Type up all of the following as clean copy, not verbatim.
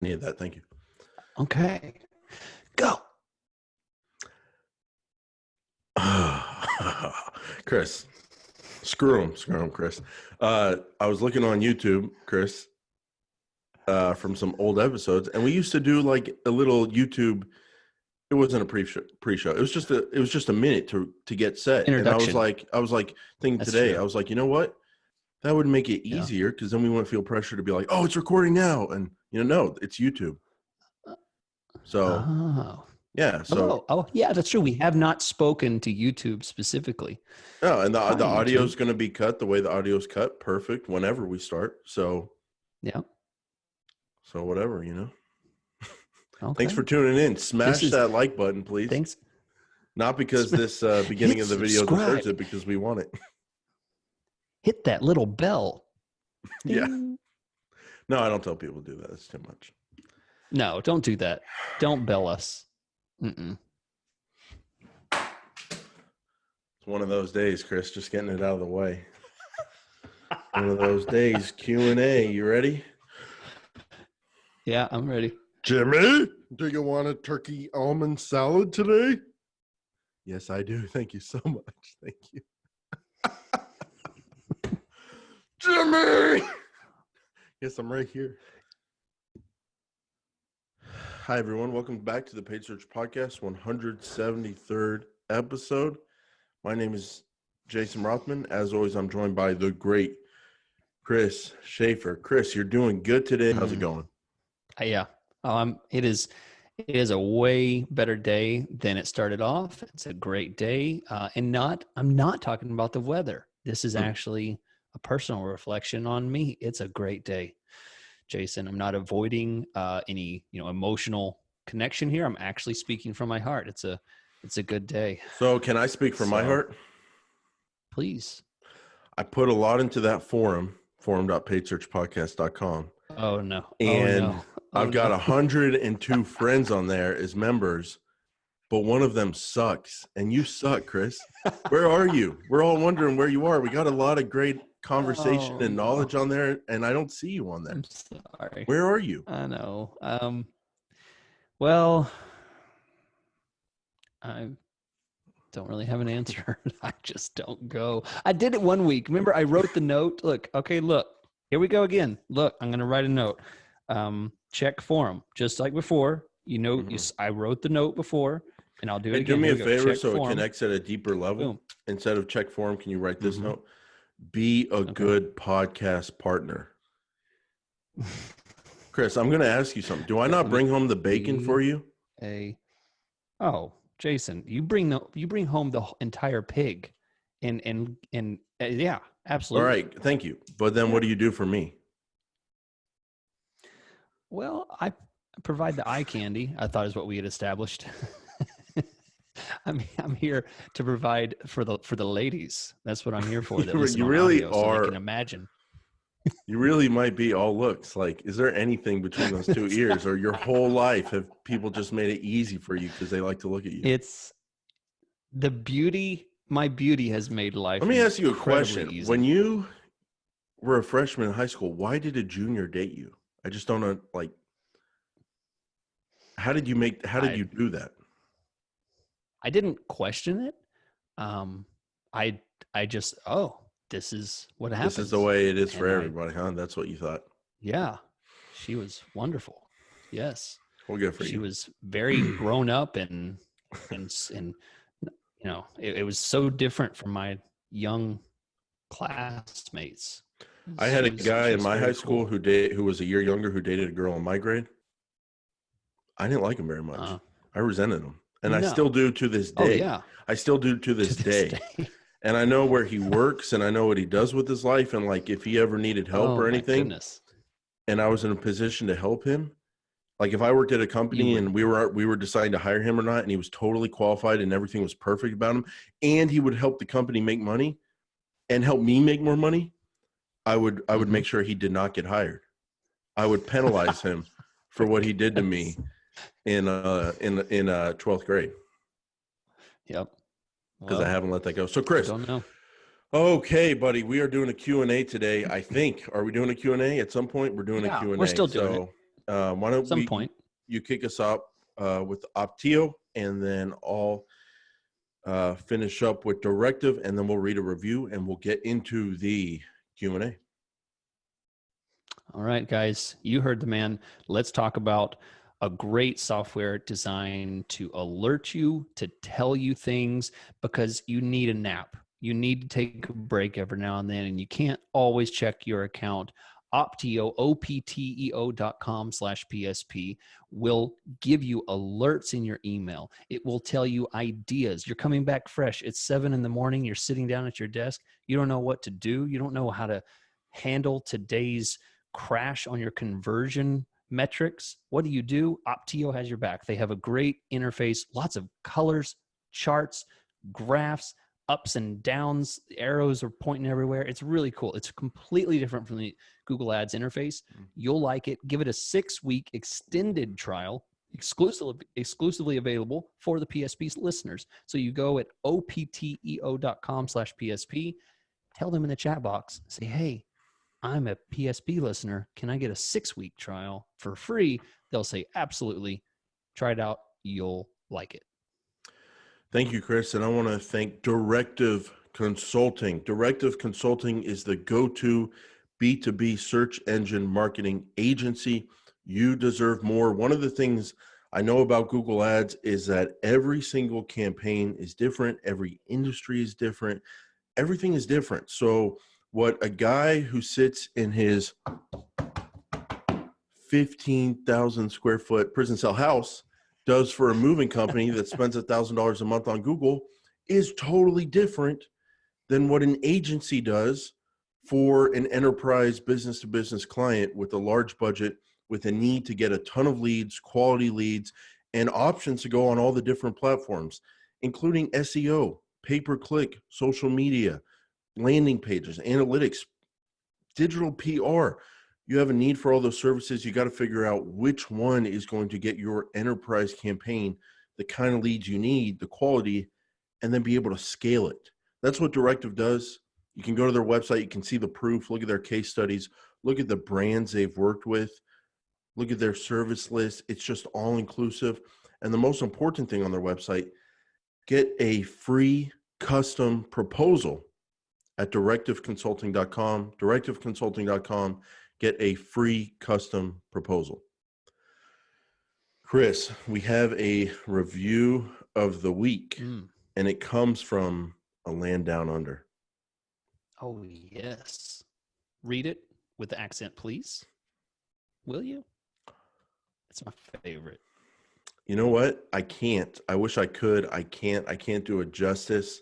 any of that. Thank you. Okay. Go. Chris, screw him, Chris. I was looking on YouTube, Chris, from some old episodes, and we used to do like a little YouTube. It wasn't a pre-show. It was just a minute to get set. And I was like thinking That's today, true. I was like, you know what? That would make it easier because then we wouldn't feel pressure to be like, oh, it's recording now. And no, it's YouTube. So yeah. So yeah, that's true. We have not spoken to YouTube specifically. no, and the Hi, audio is YouTube. going to be cut the way the audio is cut. Perfect. Whenever we start. So Yeah. So whatever, Okay. Thanks for tuning in. Smash that like button, please. Thanks. Not because this beginning of the video deserves it, because we want it. Hit that little bell. Yeah. No, I don't tell people to do that. It's too much. No, don't do that. Don't bell us. Mm-mm. It's one of those days, Chris. Just getting it out of the way. One of those days. Q&A. You ready? Yeah, I'm ready. Jimmy, do you want a turkey almond salad today? Yes, I do. Thank you so much. Thank you. Jimmy! Yes, I'm right here. Hi, everyone. Welcome back to the Paid Search Podcast, 173rd episode. My name is Jason Rothman. As always, I'm joined by the great Chris Schaefer. Chris, you're doing good today. How's it going? Yeah. It is a way better day than it started off. It's a great day. I'm not talking about the weather. This is actually a personal reflection on me. It's a great day, Jason. I'm not avoiding any, emotional connection here. I'm actually speaking from my heart. It's a good day. So can I speak from my heart? Please. I put a lot into that forum.paidsearchpodcast.com. Oh no. And I've got 102 friends on there as members, but one of them sucks. And you suck, Chris. Where are you? We're all wondering where you are. We got a lot of great conversation and knowledge on there, and I don't see you on there. I'm sorry. Where are you? I know. Well, I don't really have an answer. I just don't go. I did it one week. Remember, I wrote the note. Look, here we go again. Look, I'm going to write a note. Check forum, just like before. I wrote the note before, and I'll do it again. Do me a favor so it connects at a deeper level. Boom. Instead of check forum, can you write this note? Be a good podcast partner. Chris, I'm going to ask you something. Do I not bring home the bacon for you? Jason, you bring home the entire pig, and yeah, absolutely. All right, thank you. But then, what do you do for me? Well, I provide the eye candy. I thought is what we had established. I'm here to provide for the ladies. That's what I'm here for. You really are. So I can imagine. You really might be all looks. Like, is there anything between those two ears, or your whole life have people just made it easy for you because they like to look at you? It's the beauty. My beauty has made life. Let me ask you a question. Easy. When you were a freshman in high school, why did a junior date you? I just don't know. Like, how did you do that? I didn't question it. I just, this is what happens. This is the way it is for everybody, huh? That's what you thought. Yeah. She was wonderful. Yes. Well, good for you. She was very grown up and it was so different from my young classmates. I had a guy in my high school who was a year younger who dated a girl in my grade. I didn't like him very much. I resented him. And I still do to this day. Oh, yeah. I still do to this day. And I know where he works and I know what he does with his life. And like, if he ever needed help or anything, and I was in a position to help him, like if I worked at a company and we were deciding to hire him or not, and he was totally qualified and everything was perfect about him, and he would help the company make money and help me make more money, I would make sure he did not get hired. I would penalize him for what he did to me in 12th grade. Yep. Because I haven't let that go. So Chris, don't know. Okay, buddy, we are doing a Q&A today. I think. Are we doing a Q&A at some point? We're doing a Q&A. We're still doing it. Why don't some point you kick us up with Opteo, and then I'll finish up with Directive, and then we'll read a review and we'll get into the Q&A. All right, guys, you heard the man. Let's talk about a great software designed to alert you, to tell you things, because you need a nap. You need to take a break every now and then, and you can't always check your account. Opteo, opteo.com/PSP will give you alerts in your email. It will tell you ideas. You're coming back fresh. It's 7 a.m. You're sitting down at your desk. You don't know what to do. You don't know how to handle today's crash on your conversion metrics. What do? Opteo has your back. They have a great interface, lots of colors, charts, graphs, ups and downs, arrows are pointing everywhere. It's really cool. It's completely different from the Google Ads interface. You'll like it. Give it a 6-week extended trial, exclusively available for the PSP listeners. So you go at opteo.com/PSP, tell them in the chat box, say, hey, I'm a PSP listener. Can I get a 6-week trial for free? They'll say, absolutely. Try it out. You'll like it. Thank you, Chris. And I want to thank Directive Consulting. Directive Consulting is the go-to B2B search engine marketing agency. You deserve more. One of the things I know about Google Ads is that every single campaign is different. Every industry is different. Everything is different. So what a guy who sits in his 15,000 square foot prison cell house does for a moving company that spends $1,000 a month on Google is totally different than what an agency does for an enterprise business-to-business client with a large budget, with a need to get a ton of leads, quality leads, and options to go on all the different platforms, including SEO, pay-per-click, social media, landing pages, analytics, digital PR. You have a need for all those services. You got to figure out which one is going to get your enterprise campaign the kind of leads you need, the quality, and then be able to scale it. That's what Directive does. You can go to their website. You can see the proof. Look at their case studies. Look at the brands they've worked with. Look at their service list. It's just all inclusive. And the most important thing on their website, get a free custom proposal at directiveconsulting.com. Directiveconsulting.com. Get a free custom proposal. Chris, we have a review of the week, and it comes from A Land Down Under. Oh, yes. Read it with the accent, please. Will you? It's my favorite. You know what? I can't. I wish I could. I can't. I can't do it justice.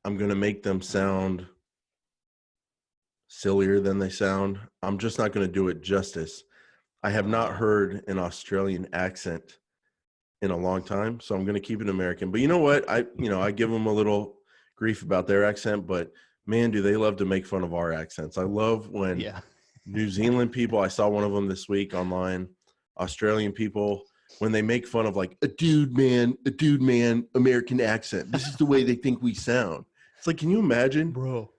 I'm going to make them sound sillier than they sound. I'm just not going to do it justice. I have not heard an Australian accent in a long time, so I'm going to keep it American. But you know what? I give them a little grief about their accent, but man, do they love to make fun of our accents. I love when New Zealand people, I saw one of them this week online, Australian people, when they make fun of like a dude man, American accent. This is the way they think we sound. It's like, can you imagine? Bro.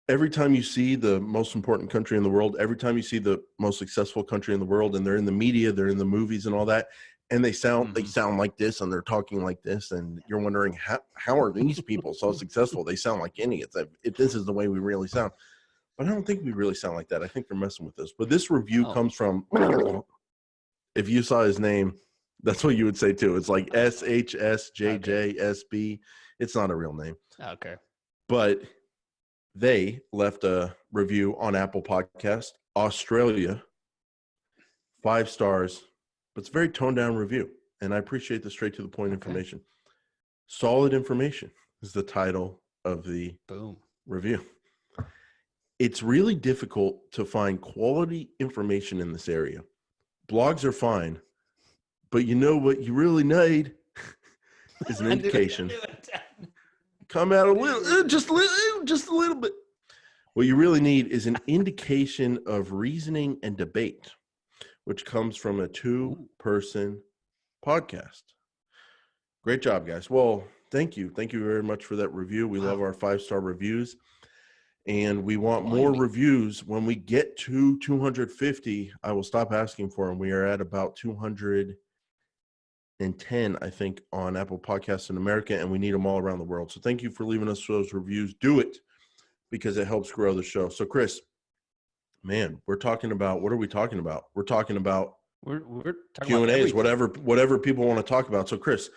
Every time you see the most important country in the world, every time you see the most successful country in the world, and they're in the media, they're in the movies and all that, and they sound like this, and they're talking like this, and you're wondering how are these people so successful? They sound like idiots. If this is the way we really sound, but I don't think we really sound like that. I think they're messing with us. But this review comes from, if you saw his name, that's what you would say too. It's like SHSJJSB. It's not a real name. Okay, but they left a review on Apple Podcast, Australia, 5 stars, but it's a very toned down review. And I appreciate the straight to the point information. Solid information is the title of the review. It's really difficult to find quality information in this area. Blogs are fine, but you know what you really need is an indication. Come out a little, just a little bit. What you really need is an indication of reasoning and debate, which comes from a 2-person podcast. Great job, guys. Well, thank you. Thank you very much for that review. We love our 5-star reviews. And we want more reviews. When we get to 250, I will stop asking for them. We are at about 210, I think, on Apple Podcasts in America, and we need them all around the world. So thank you for leaving us those reviews. Do it because it helps grow the show. So Chris, man, we're talking about, what are we talking about? We're talking about we're talking Q&As, whatever people want to talk about. So Chris,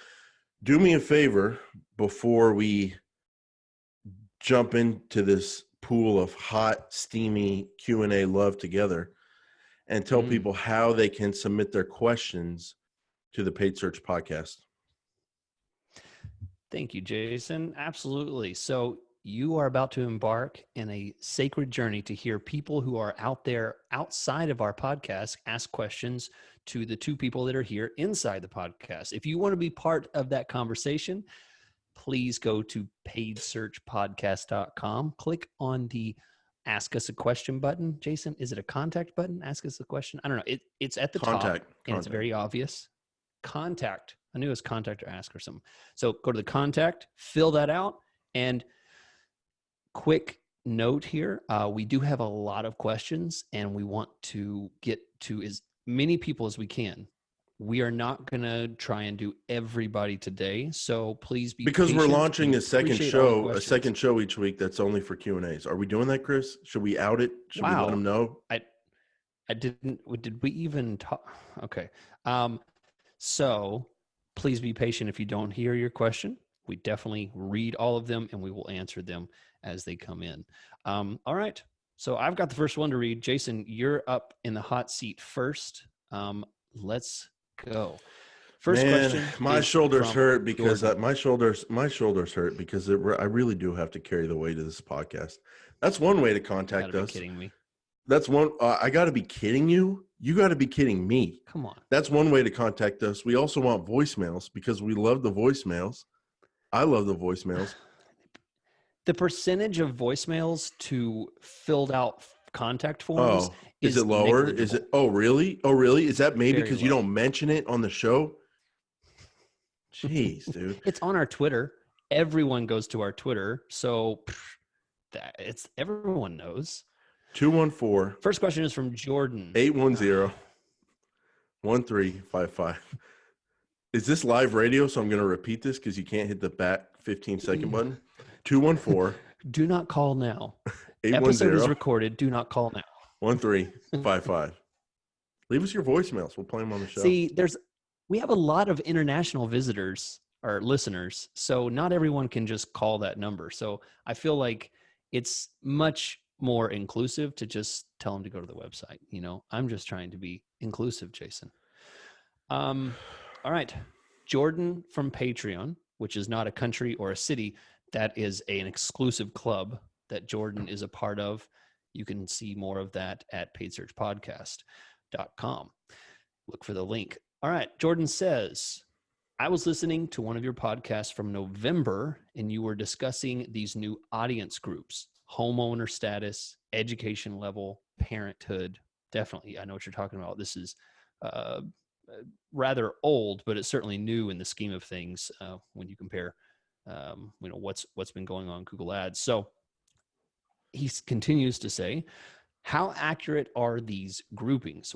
do me a favor before we jump into this pool of hot, steamy Q&A love together, and tell people how they can submit their questions to the Paid Search Podcast. Thank you, Jason. Absolutely. So you are about to embark in a sacred journey to hear people who are out there outside of our podcast ask questions to the two people that are here inside the podcast. If you want to be part of that conversation, please go to paidsearchpodcast.com. Click on the Ask Us a Question button. Jason, is it a contact button? Ask us a question. I don't know. It's at the top, and it's very obvious. Contact. I knew it was contact or ask or something. So go to the contact, fill that out, and quick note here. We do have a lot of questions, and we want to get to as many people as we can. We are not going to try and do everybody today, so please be because patient. We're launching a second show each week that's only for Q&As. Are we doing that, Chris? Should we out it? Should we let them know? I didn't. Did we even talk? Okay. So please be patient if you don't hear your question. We definitely read all of them, and we will answer them as they come in. All right. So I've got the first one to read. Jason, you're up in the hot seat first. Let's go. First question. My shoulders hurt because my shoulders hurt because I really do have to carry the weight of this podcast. That's one way to contact us. Kidding me. That's one. I got to be kidding you. You got to be kidding me. Come on. That's one way to contact us. We also want voicemails because we love the voicemails. I love the voicemails. The percentage of voicemails to filled out contact forms is it lower? Negligible. Is it? Oh, really? Oh, really? Is that maybe because you don't mention it on the show? Jeez, dude. It's on our Twitter. Everyone goes to our Twitter, so everyone knows. 214. First question is from Jordan. 810-1355. Is this live radio? So I'm going to repeat this because you can't hit the back 15-second button. 214. Do not call now. Episode is recorded. Do not call now. 1355. Leave us your voicemails. We'll play them on the show. See, we have a lot of international visitors or listeners, so not everyone can just call that number. So I feel like it's much more inclusive to just tell them to go to the website. You know, I'm just trying to be inclusive, Jason. All right. Jordan from Patreon, which is not a country or a city. That is an exclusive club that Jordan is a part of. You can see more of that at paidsearchpodcast.com. Look for the link. All right. Jordan says, I was listening to one of your podcasts from November, and you were discussing these new audience groups, homeowner status, education level, parenthood. Definitely. I know what you're talking about. This is rather old, but it's certainly new in the scheme of things when you compare what's been going on Google Ads. So he continues to say, how accurate are these groupings?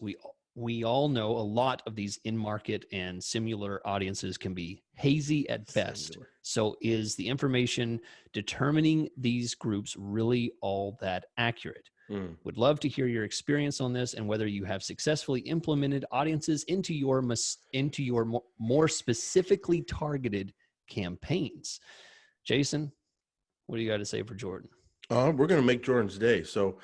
We all know a lot of these in-market and similar audiences can be hazy at best. So is the information determining these groups really all that accurate? Would love to hear your experience on this and whether you have successfully implemented audiences into your more specifically targeted campaigns. Jason, what do you got to say for Jordan? We're going to make Jordan's day. So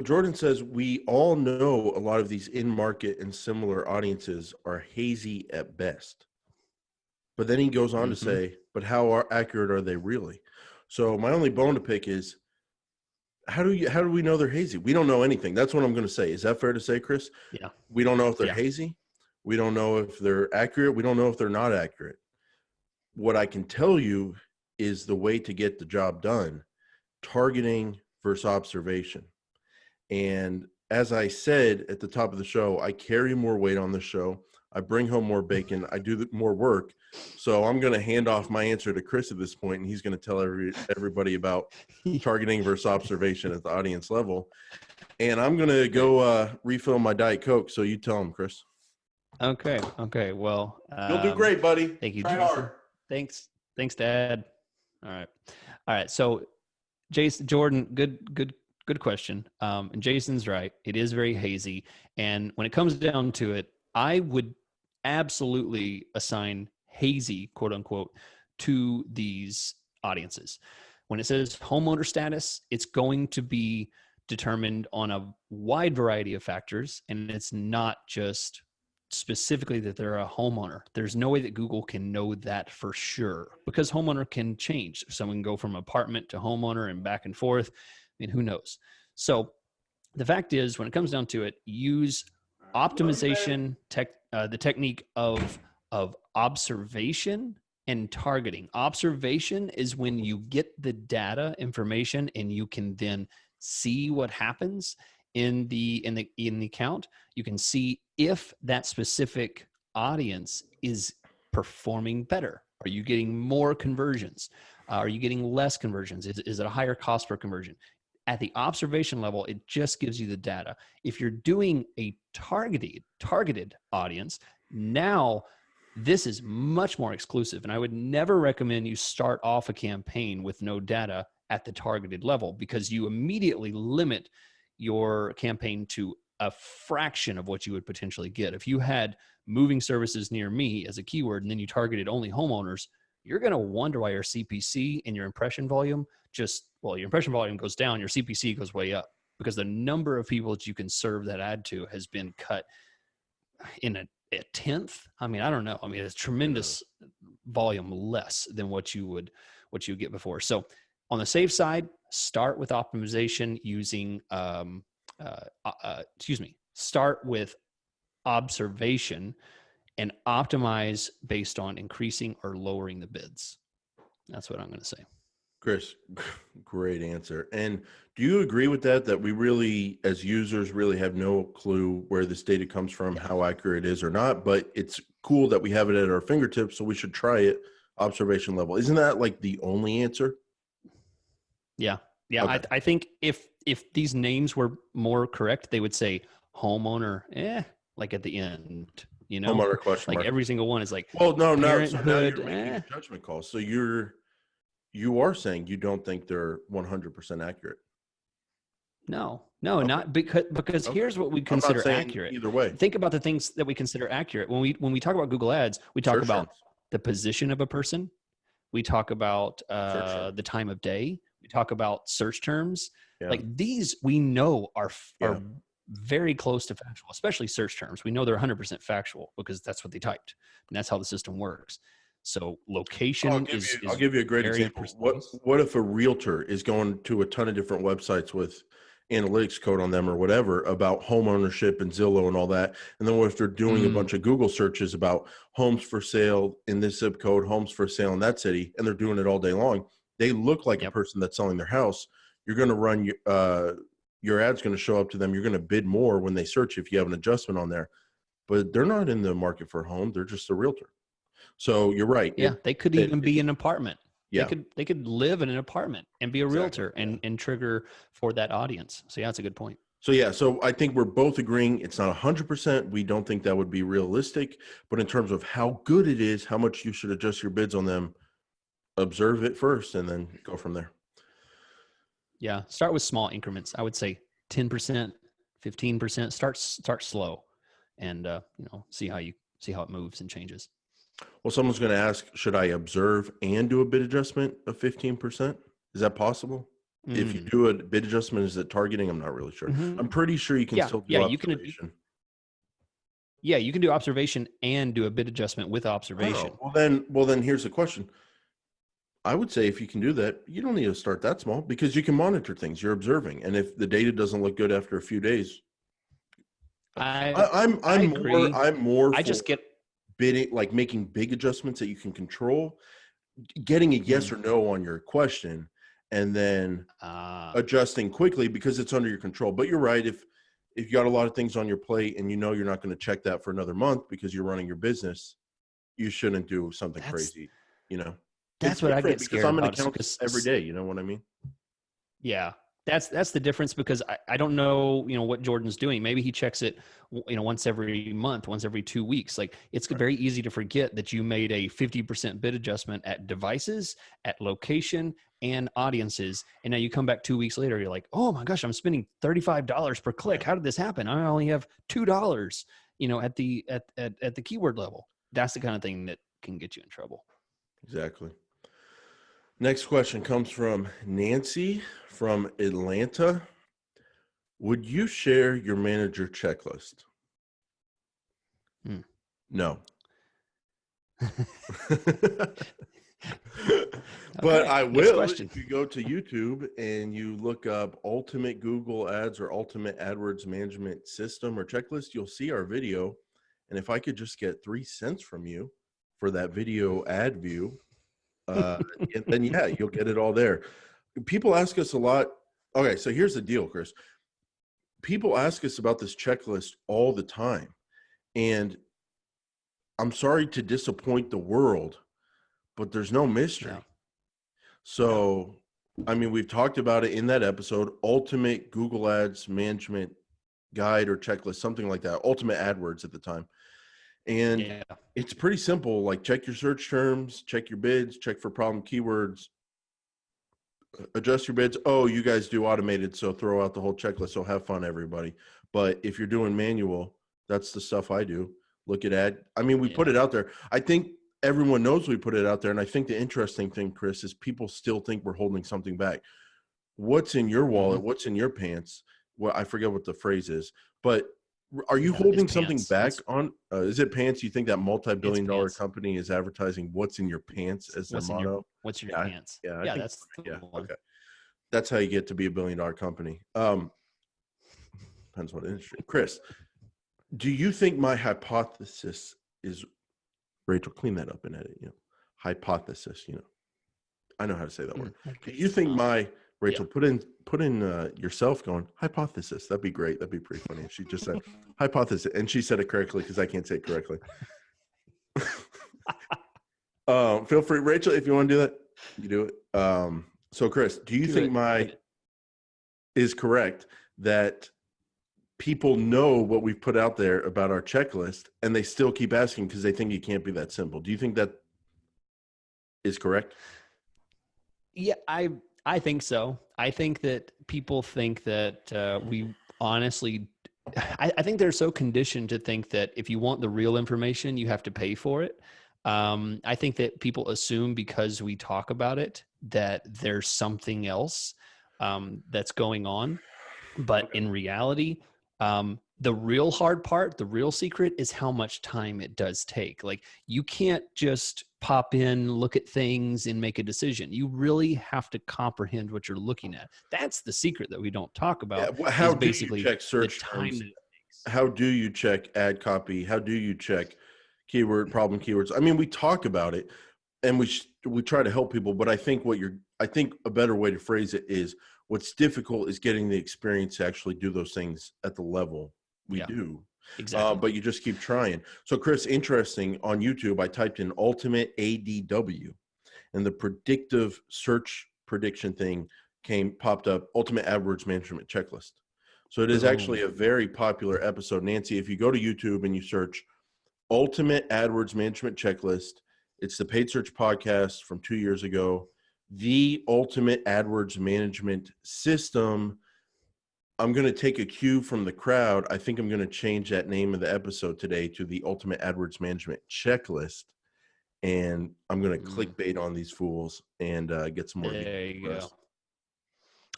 Jordan says, we all know a lot of these in-market and similar audiences are hazy at best. But then he goes on to say, but how accurate are they really? So my only bone to pick is, how do we know they're hazy? We don't know anything. That's what I'm going to say. Is that fair to say, Chris? Yeah. We don't know if they're hazy. We don't know if they're accurate. We don't know if they're not accurate. What I can tell you is the way to get the job done, targeting versus observation. And as I said at the top of the show, I carry more weight on the show. I bring home more bacon. I do more work. So I'm going to hand off my answer to Chris at this point, and he's going to tell everybody about targeting versus observation at the audience level. And I'm going to go refill my Diet Coke. So you tell him, Chris. Okay. Well, you'll do great, buddy. Thank you, Try Jason. hard. Thanks, Dad. All right. So, Jordan, good question. And Jason's right. It is very hazy. And when it comes down to it, I would absolutely assign hazy, quote unquote, to these audiences. When it says homeowner status, it's going to be determined on a wide variety of factors. And it's not just specifically that they're a homeowner. There's no way that Google can know that for sure, because homeowner can change. Someone can go from apartment to homeowner and back and forth. I mean, who knows? So the fact is, when it comes down to it, use optimization the technique of observation and targeting. Observation is when you get the data information and you can then see what happens in the account. You can see if that specific audience is performing better. Are you getting more conversions? Are you getting less conversions? Is it a higher cost per conversion? At the observation level, it just gives you the data. If you're doing a targeted audience, now this is much more exclusive. And I would never recommend you start off a campaign with no data at the targeted level, because you immediately limit your campaign to a fraction of what you would potentially get. If you had moving services near me as a keyword, and then you targeted only homeowners, you're going to wonder why your CPC and your impression volume your impression volume goes down, your CPC goes way up, because the number of people that you can serve that ad to has been cut in a tenth. I mean, I don't know. I mean, it's tremendous volume less than what you get before. So on the safe side, start with optimization using, start with observation and optimize based on increasing or lowering the bids. That's what I'm going to say. Chris, great answer. And do you agree with that we really, as users, really have no clue where this data comes from, how accurate it is or not, but it's cool that we have it at our fingertips, so we should try it observation level. Isn't that like the only answer? Yeah. Okay. I think if these names were more correct, they would say homeowner, like at the end, you know, homeowner question like mark. Every single one is like, well, no, Parenthood, so now you're making a judgment call. So you are saying you don't think they're 100% accurate. No, okay. Not because okay. Here's what we consider accurate. Either way, think about the things that we consider accurate. When we talk about Google Ads, we talk about the position of a person. We talk about the time of day. We talk about search terms. Yeah. Like these, we know are very close to factual, especially search terms. We know they're 100% factual because that's what they typed, and that's how the system works. So location I'll give you a great example. What if a realtor is going to a ton of different websites with analytics code on them or whatever about home ownership and Zillow and all that, and then what if they're doing a bunch of Google searches about homes for sale in this zip code, homes for sale in that city, and they're doing it all day long? They look like a person that's selling their house. You're going to run your ad's going to show up to them. You're going to bid more when they search if you have an adjustment on there, but they're not in the market for a home. They're just a realtor. So you're right. Yeah, they could even be an apartment. Yeah, they could live in an apartment and be a realtor and trigger for that audience. So yeah, that's a good point. So I think we're both agreeing it's not 100%. We don't think that would be realistic, but in terms of how good it is, how much you should adjust your bids on them, observe it first and then go from there. Yeah, start with small increments. I would say 10%, 15%. Start slow, and see how it moves and changes. Well, someone's going to ask, should I observe and do a bid adjustment of 15%? Is that possible? If you do a bid adjustment, is it targeting? I'm not really sure. I'm pretty sure you can still do observation. You can do observation and do a bid adjustment with observation. Oh, well then here's the question. I would say if you can do that, you don't need to start that small because you can monitor things you're observing. And if the data doesn't look good after a few days, I'm more bidding, like making big adjustments that you can control, getting a yes or no on your question, and then adjusting quickly because it's under your control. But you're right. if you got a lot of things on your plate and you know you're not going to check that for another month because you're running your business, you shouldn't do something crazy, you know. That's what I get scared because I'm an about accountant every day, you know what I mean? Yeah. That's the difference, because I don't know, what Jordan's doing. Maybe he checks it, once every month, once every 2 weeks. Like, it's very easy to forget that you made a 50% bid adjustment at devices, at location, and audiences. And now you come back 2 weeks later, you're like, oh my gosh, I'm spending $35 per click. How did this happen? I only have $2, at the keyword level. That's the kind of thing that can get you in trouble. Exactly. Next question comes from Nancy from Atlanta. Would you share your manager checklist? No. But I will if you go to YouTube and you look up Ultimate Google Ads or Ultimate AdWords Management System or Checklist, you'll see our video. And if I could just get 3 cents from you for that video ad view, and then you'll get it all there. People ask us a lot. Okay, so here's the deal, Chris. People ask us about this checklist all the time, and I'm sorry to disappoint the world, but there's no mystery. No. So, I mean, we've talked about it in that episode, Ultimate Google Ads Management Guide or Checklist, something like that, Ultimate AdWords at the time. And it's pretty simple. Like, check your search terms, check your bids, check for problem keywords, adjust your bids. Oh, you guys do automated, so throw out the whole checklist. So have fun, everybody. But if you're doing manual, that's the stuff I do. Look at ad. I mean, we put it out there. I think everyone knows we put it out there. And I think the interesting thing, Chris, is people still think we're holding something back. What's in your wallet? What's in your pants? Well, I forget what the phrase is, but are you holding something back on? Is it pants? You think that multi-billion-dollar company is advertising "What's in your pants" as their motto? What's in your pants? Yeah, that's okay. That's how you get to be a billion-dollar company. Depends what industry. Chris, do you think my hypothesis is? Rachel, clean that up and edit. Hypothesis. I know how to say that word. Do you think my Rachel, put in yourself going hypothesis? That'd be great. That'd be pretty funny if she just said hypothesis and she said it correctly, because I can't say it correctly. Feel free, Rachel, if you want to do that, you do it. So Chris, do you think my is correct that people know what we've put out there about our checklist and they still keep asking because they think it can't be that simple? Do you think that is correct? Yeah, I think so. I think that people think that we honestly, I think they're so conditioned to think that if you want the real information, you have to pay for it. I think that people assume because we talk about it that there's something else that's going on. But in reality, the real hard part, the real secret is how much time it does take. Like, you can't just pop in, look at things and make a decision. You really have to comprehend what you're looking at. That's the secret that we don't talk about. Yeah, how do you check search terms? How do you check ad copy? How do you check keyword problem keywords? I mean, we talk about it and we try to help people, but I think a better way to phrase it is, what's difficult is getting the experience to actually do those things at the level we do. Exactly. But you just keep trying. So Chris, interesting, on YouTube, I typed in Ultimate ADW and the predictive search prediction thing popped up, Ultimate AdWords Management Checklist. So it is actually a very popular episode. Nancy, if you go to YouTube and you search Ultimate AdWords Management Checklist, it's the paid search podcast from 2 years ago, the Ultimate AdWords Management System. I'm going to take a cue from the crowd. I think I'm going to change that name of the episode today to the Ultimate AdWords Management Checklist. And I'm going to clickbait on these fools and get some more. There you go.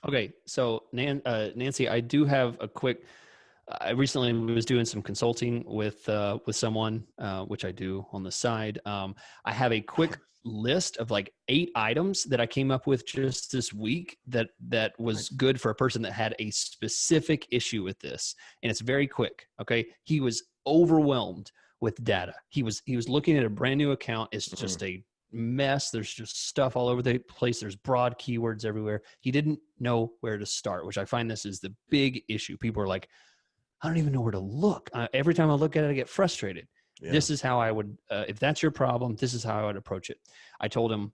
Okay. So Nancy, I do have a quick, I recently was doing some consulting with someone, which I do on the side. I have a quick list of like 8 items that I came up with just this week that was good for a person that had a specific issue with this. And it's very quick. Okay. He was overwhelmed with data. He was looking at a brand new account. It's just a mess. There's just stuff all over the place. There's broad keywords everywhere. He didn't know where to start, which I find this is the big issue. People are like, I don't even know where to look. Every time I look at it, I get frustrated. Yeah. This is how I would, if that's your problem, this is how I would approach it. I told him,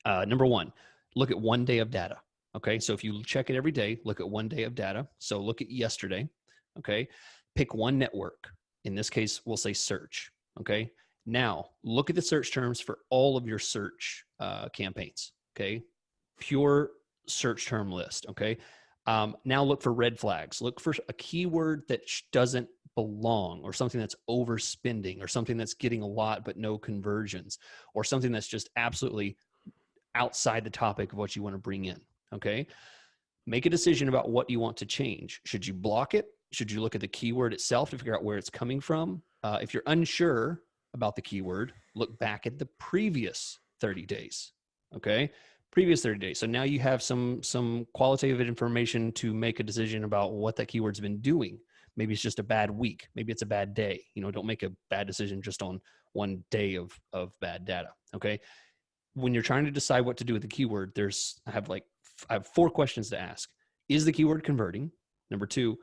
number one, look at 1 day of data. Okay. So if you check it every day, look at 1 day of data. So look at yesterday. Okay. Pick one network. In this case, we'll say search. Okay. Now look at the search terms for all of your search campaigns. Okay. Pure search term list. Okay. Now look for red flags. Look for a keyword that doesn't belong, or something that's overspending, or something that's getting a lot but no conversions, or something that's just absolutely outside the topic of what you want to bring in. Okay. Make a decision about what you want to change. Should you block it? Should you look at the keyword itself to figure out where it's coming from? If you're unsure about the keyword, look back at the previous 30 days. Okay. Previous 30 days. So now you have some qualitative information to make a decision about what that keyword's been doing. Maybe it's just a bad week. Maybe it's a bad day. Don't make a bad decision just on 1 day of bad data. Okay. When you're trying to decide what to do with the keyword, I have 4 questions to ask. Is the keyword converting? Number 2,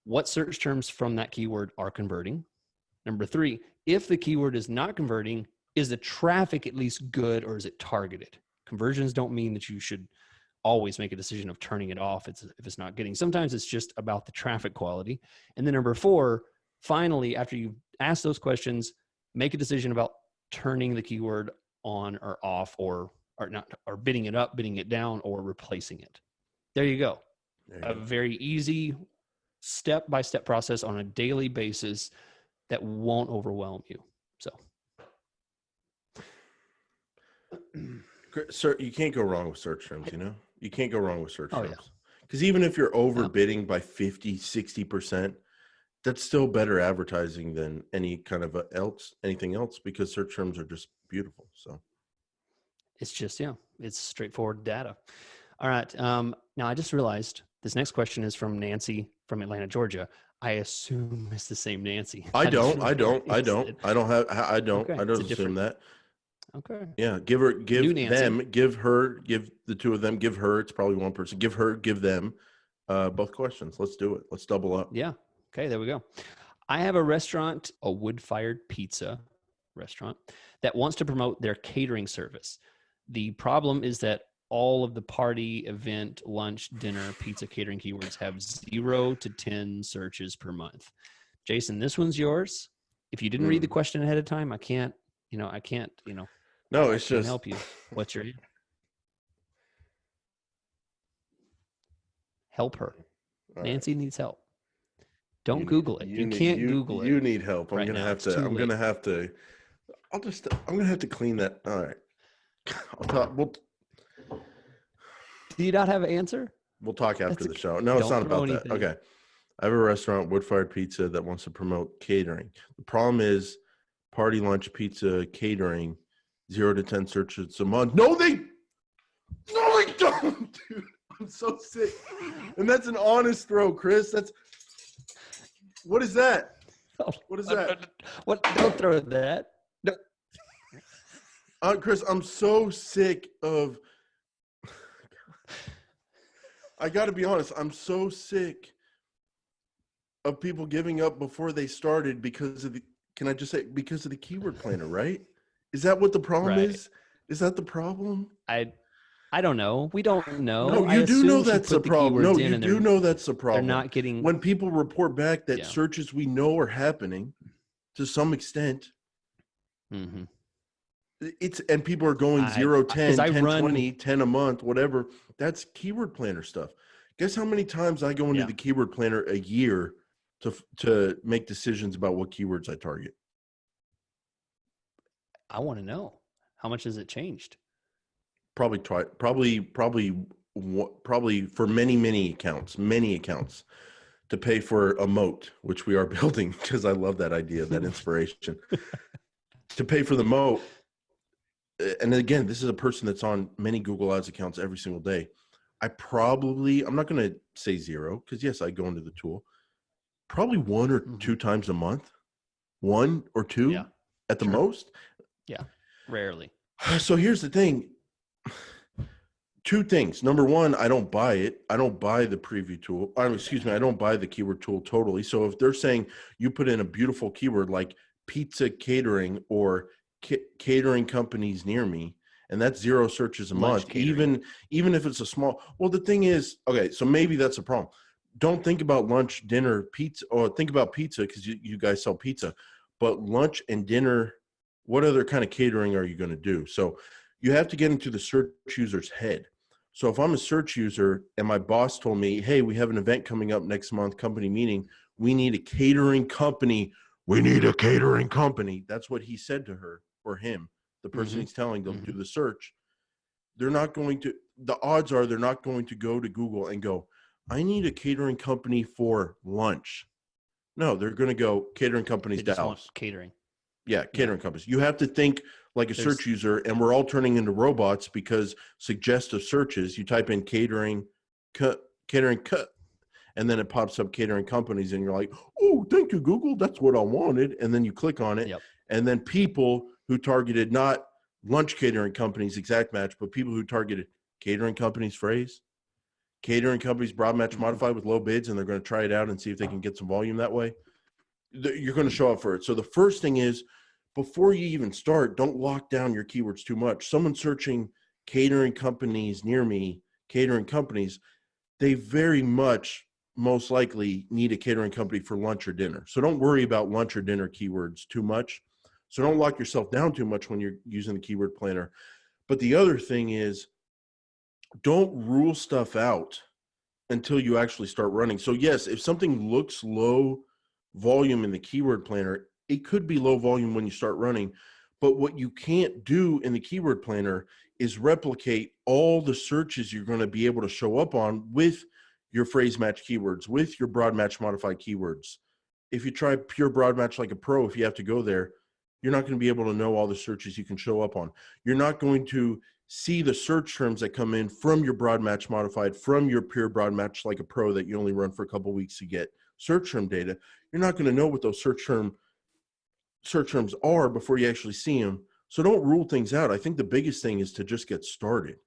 what search terms from that keyword are converting? Number 3, if the keyword is not converting, is the traffic at least good, or is it targeted? Conversions don't mean that you should always make a decision of turning it off if it's not getting. Sometimes it's just about the traffic quality. And then number 4, finally, after you ask those questions, make a decision about turning the keyword on or off, or not, or bidding it up, bidding it down, or replacing it. There you go. A very easy step-by-step process on a daily basis that won't overwhelm you. So. Sir, you can't go wrong with search terms, You can't go wrong with search terms. Because even if you're overbidding by 50, 60%, that's still better advertising than anything else, because search terms are just beautiful. So it's just, it's straightforward data. All right. Now I just realized this next question is from Nancy from Atlanta, Georgia. I assume it's the same Nancy. I don't assume that. Okay. Yeah. Give the 2 of them, give her, it's probably one person, give them both questions. Let's do it. Let's double up. Yeah. Okay. There we go. I have a restaurant, a wood-fired pizza restaurant, that wants to promote their catering service. The problem is that all of the party, event, lunch, dinner, pizza catering keywords have 0 to 10 searches per month. Jason, this one's yours. If you didn't read the question ahead of time, I can't. No, it's just help you. What's your help her? All Nancy needs help. Don't Google it. You can't Google it. You need help. I'm gonna have to clean that. All right. Do you not have an answer? We'll talk after the show. No, it's not about that. Okay. I have a restaurant, Wood-Fired Pizza, that wants to promote catering. The problem is party, lunch, pizza, catering, 0 to 10 searches a month. No, they don't, dude. I'm so sick. And that's an honest throw, Chris. What is that? What is that? What? Don't throw that. No. Chris, I'm so sick of. I got to be honest. I'm so sick of people giving up before they started because of the. Can I just say because of the keyword planner? Right? Is that what the problem is? Is that the problem? I don't know. We don't know. No, you do know that's the problem. No, you do know that's the problem. They're not getting. When people report back that searches we know are happening to some extent, mm-hmm. And people are going 0, 10, 10, 20, 10 a month, whatever. That's keyword planner stuff. Guess how many times I go into the keyword planner a year to make decisions about what keywords I target? I want to know. How much has it changed? Probably for many accounts to pay for a moat, which we are building because I love that idea, that inspiration. To pay for the moat. And again, this is a person that's on many Google Ads accounts every single day. I'm not going to say 0 because yes, I go into the tool probably 1 or 2 times a month, 1 or 2 at the most. Yeah. Rarely. So here's the thing. two things. Number one, I don't buy it. I don't buy the preview tool. I don't buy the keyword tool totally. So if they're saying you put in a beautiful keyword like pizza catering or catering companies near me, and that's 0 searches a month, even if it's a small. Well, the thing is, okay, so maybe that's a problem. Don't think about lunch, dinner, pizza, or think about pizza because you guys sell pizza, but lunch and dinner, what other kind of catering are you going to do? So you have to get into the search user's head. So if I'm a search user and my boss told me, hey, we have an event coming up next month, company meeting, we need a catering company. We need a catering company. That's what he said to her or him, the person he's telling them do the search. They're not going to, the odds are they're not going to go to Google and go, I need a catering company for lunch. No, they're going to go catering companies, Dallas. Catering. Yeah, catering companies. You have to think like a search user, and we're all turning into robots because suggestive searches, you type in catering, and then it pops up catering companies, and you're like, oh, thank you, Google. That's what I wanted. And then you click on it. Yep. And then people who targeted not lunch catering companies, exact match, but people who targeted catering companies phrase, catering companies, broad match modified with low bids, and they're going to try it out and see if they can get some volume that way. You're going to show up for it. So the first thing is, before you even start, don't lock down your keywords too much. Someone searching catering companies near me, catering companies, they very much most likely need a catering company for lunch or dinner. So don't worry about lunch or dinner keywords too much. So don't lock yourself down too much when you're using the keyword planner. But the other thing is, don't rule stuff out until you actually start running. So yes, if something looks low volume in the keyword planner, it could be low volume when you start running. But what you can't do in the keyword planner is replicate all the searches you're going to be able to show up on with your phrase match keywords, with your broad match modified keywords. If you try pure broad match like a pro, if you have to go there, you're not going to be able to know all the searches you can show up on. You're not going to see the search terms that come in from your broad match modified, from your pure broad match like a pro that you only run for a couple of weeks to get search term data. You're not going to know what those search terms are before you actually see them. So don't rule things out. I think the biggest thing is to just get started.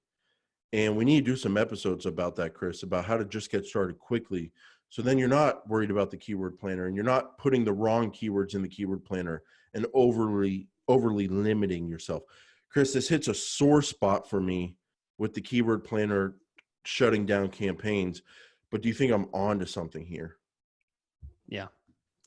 And we need to do some episodes about that, Chris, about how to just get started quickly. So then you're not worried about the keyword planner and you're not putting the wrong keywords in the keyword planner and overly limiting yourself. Chris, this hits a sore spot for me with the keyword planner shutting down campaigns. But do you think I'm on to something here? Yeah,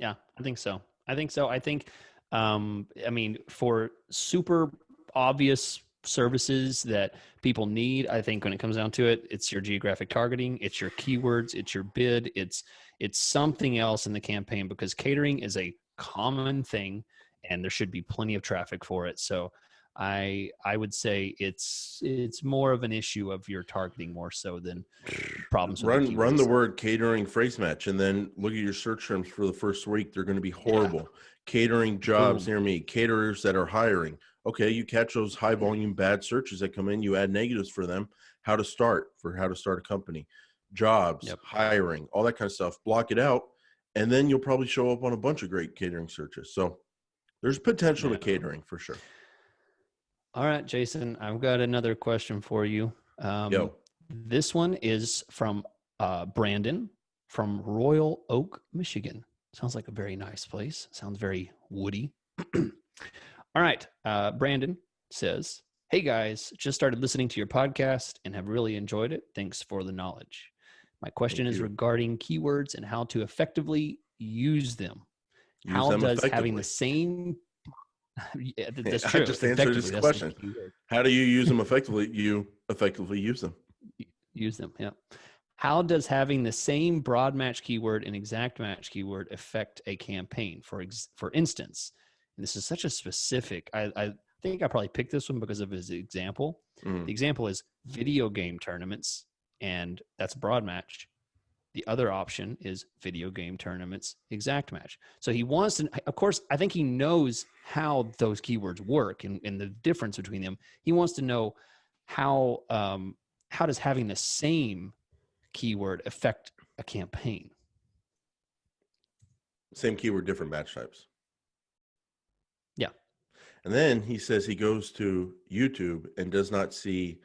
I think so. I think, I mean, for super obvious services that people need, I think when it comes down to it, it's your geographic targeting, it's your keywords, it's your bid, it's something else in the campaign, because catering is a common thing and there should be plenty of traffic for it. So I would say it's more of an issue of your targeting more so than problems with run the word catering phrase match and then look at your search terms for the first week. They're going to be horrible. Yeah. Catering jobs near me, caterers that are hiring. Okay, you catch those high volume bad searches that come in, you add negatives for them. How to start a company, jobs, hiring, all that kind of stuff. Block it out, and then you'll probably show up on a bunch of great catering searches. So there's potential to catering for sure. All right, Jason, I've got another question for you. This one is from Brandon from Royal Oak, Michigan. Sounds like a very nice place. Sounds very woody. All right. Brandon says, hey guys, just started listening to your podcast and have really enjoyed it. Thanks for the knowledge. My question is regarding keywords and how to effectively use them. How does having the same... Yeah, that's true. I just answered this question. How do you use them effectively? You effectively use them. Use them, yeah. How does having the same broad match keyword and exact match keyword affect a campaign? For instance, and this is such a specific, I think I probably picked this one because of his example. The example is video game tournaments, and that's broad match. The other option is video game tournaments, exact match. So he wants to, of course, I think he knows how those keywords work and the difference between them. He wants to know how does having the same keyword affect a campaign? Same keyword, different match types. Yeah. And then he says he goes to YouTube and does not see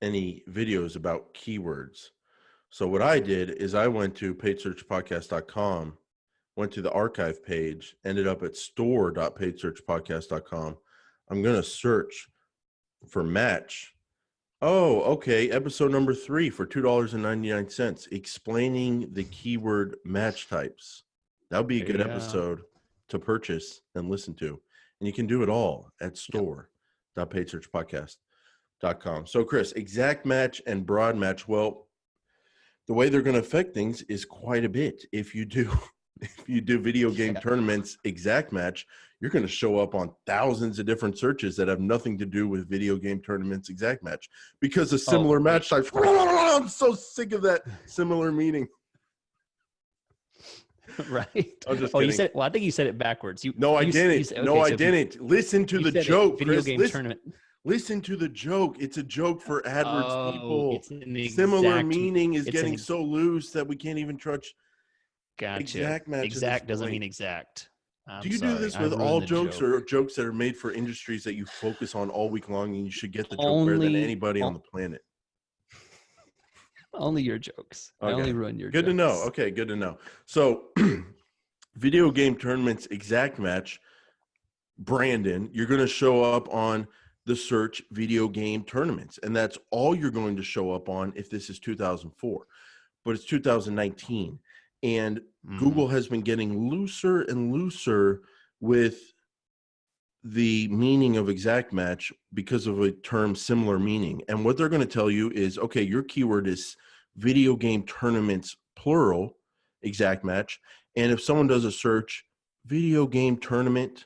any videos about keywords. So what I did is I went to paidsearchpodcast.com, went to the archive page, ended up at store.paidsearchpodcast.com. I'm going to search for match. Oh, okay. Episode number 3 for $2.99, explaining the keyword match types. That would be a good episode to purchase and listen to. And you can do it all at store.paidsearchpodcast.com. So Chris, exact match and broad match. Well, the way they're going to affect things is quite a bit. If you do video game tournaments exact match, you're going to show up on thousands of different searches that have nothing to do with video game tournaments exact match because of similar match types. I'm so sick of that similar meaning. Right. You said, well, I think you said it backwards. I didn't. Listen to the joke. Video game tournament. Listen to the joke. It's a joke for AdWords people. Similar meaning is getting so loose that we can't even trust. Gotcha. Exact match. Exact doesn't mean exact. Do you do this with all jokes or jokes that are made for industries that you focus on all week long and you should get the joke better than anybody on the planet? Only your jokes. Okay. I only ruin your jokes. Good to know. Okay, good to know. So video game tournaments exact match, Brandon, you're going to show up on the search video game tournaments. And that's all you're going to show up on if this is 2004. But it's 2019. And Google has been getting looser and looser with the meaning of exact match because of a term similar meaning. And what they're going to tell you is, okay, your keyword is video game tournaments, plural, exact match. And if someone does a search, video game tournament,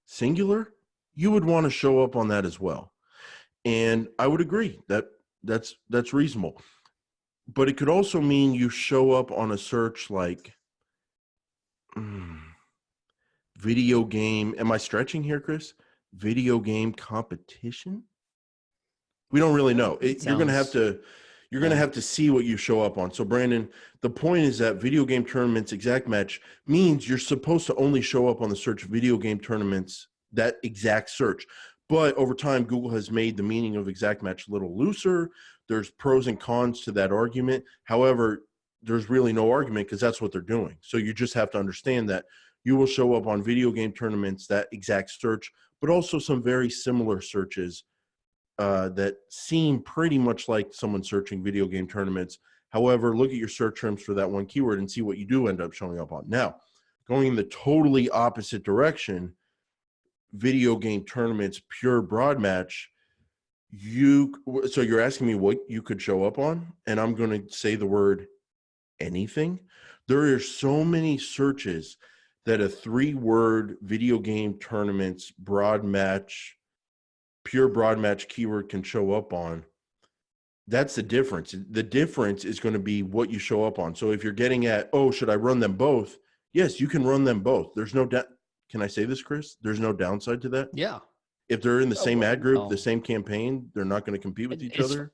singular, you would want to show up on that as well. And I would agree that that's reasonable. But it could also mean you show up on a search like video game. Am I stretching here, Chris? Video game competition? We don't really know. You're going to have to see what you show up on. So Brandon, the point is that video game tournaments exact match means you're supposed to only show up on the search video game tournaments, that exact search. But over time, Google has made the meaning of exact match a little looser. There's pros and cons to that argument. However, there's really no argument because that's what they're doing. So you just have to understand that you will show up on video game tournaments, that exact search, but also some very similar searches that seem pretty much like someone searching video game tournaments. However, look at your search terms for that one keyword and see what you do end up showing up on. Now, going in the totally opposite direction, video game tournaments, pure broad match, so you're asking me what you could show up on, and I'm going to say the word anything. There are so many searches that a 3-word video game tournaments broad match, pure broad match keyword can show up on. That's the difference. The difference is going to be what you show up on. So if you're getting at, should I run them both? Yes, you can run them both. There's no can I say this, Chris? There's no downside to that. Yeah. If they're in the same ad group, the same campaign, they're not going to compete with each other.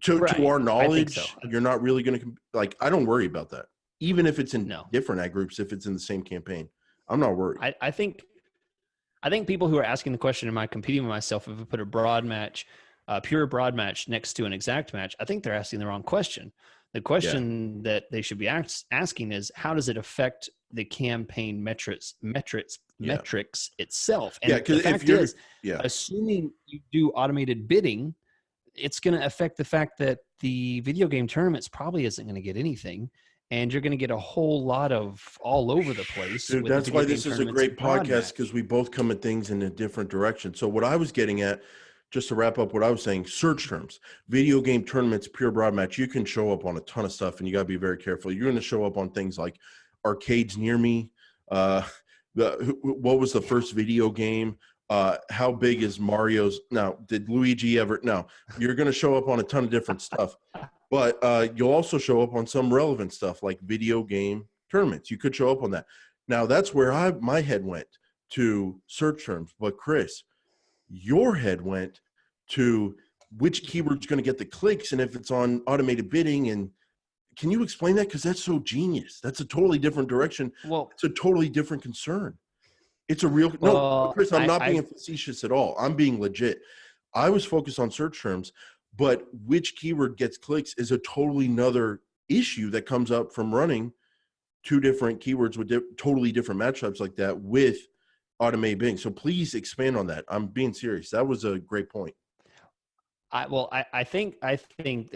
To our knowledge, you're not really going to I don't worry about that. Even if it's in different ad groups, if it's in the same campaign, I'm not worried. I think people who are asking the question, am I competing with myself if I put a broad match, pure broad match next to an exact match? I think they're asking the wrong question. The question that they should be asking is, how does it affect the campaign metrics itself? And the fact is, assuming you do automated bidding, it's going to affect the fact that the video game tournaments probably isn't going to get anything. And you're going to get a whole lot of all over the place. Dude, that's why this is a great podcast, because we both come at things in a different direction. So what I was getting at, just to wrap up what I was saying, search terms, video game tournaments, pure broad match, you can show up on a ton of stuff, and you got to be very careful. You're going to show up on things like arcades near me. What was the first video game? How big is Mario's? Now, did Luigi ever? No, you're going to show up on a ton of different stuff. But you'll also show up on some relevant stuff like video game tournaments. You could show up on that. Now, that's where my head went to search terms. But Chris, your head went to which keyword's going to get the clicks and if it's on automated bidding. And can you explain that? Because that's so genius. That's a totally different direction. Well, it's a totally different concern. It's a real no, Chris. I'm not being facetious at all. I'm being legit. I was focused on search terms. But which keyword gets clicks is a totally another issue that comes up from running two different keywords with totally different match types like that with automated bidding. So please expand on that. I'm being serious. That was a great point. I think, I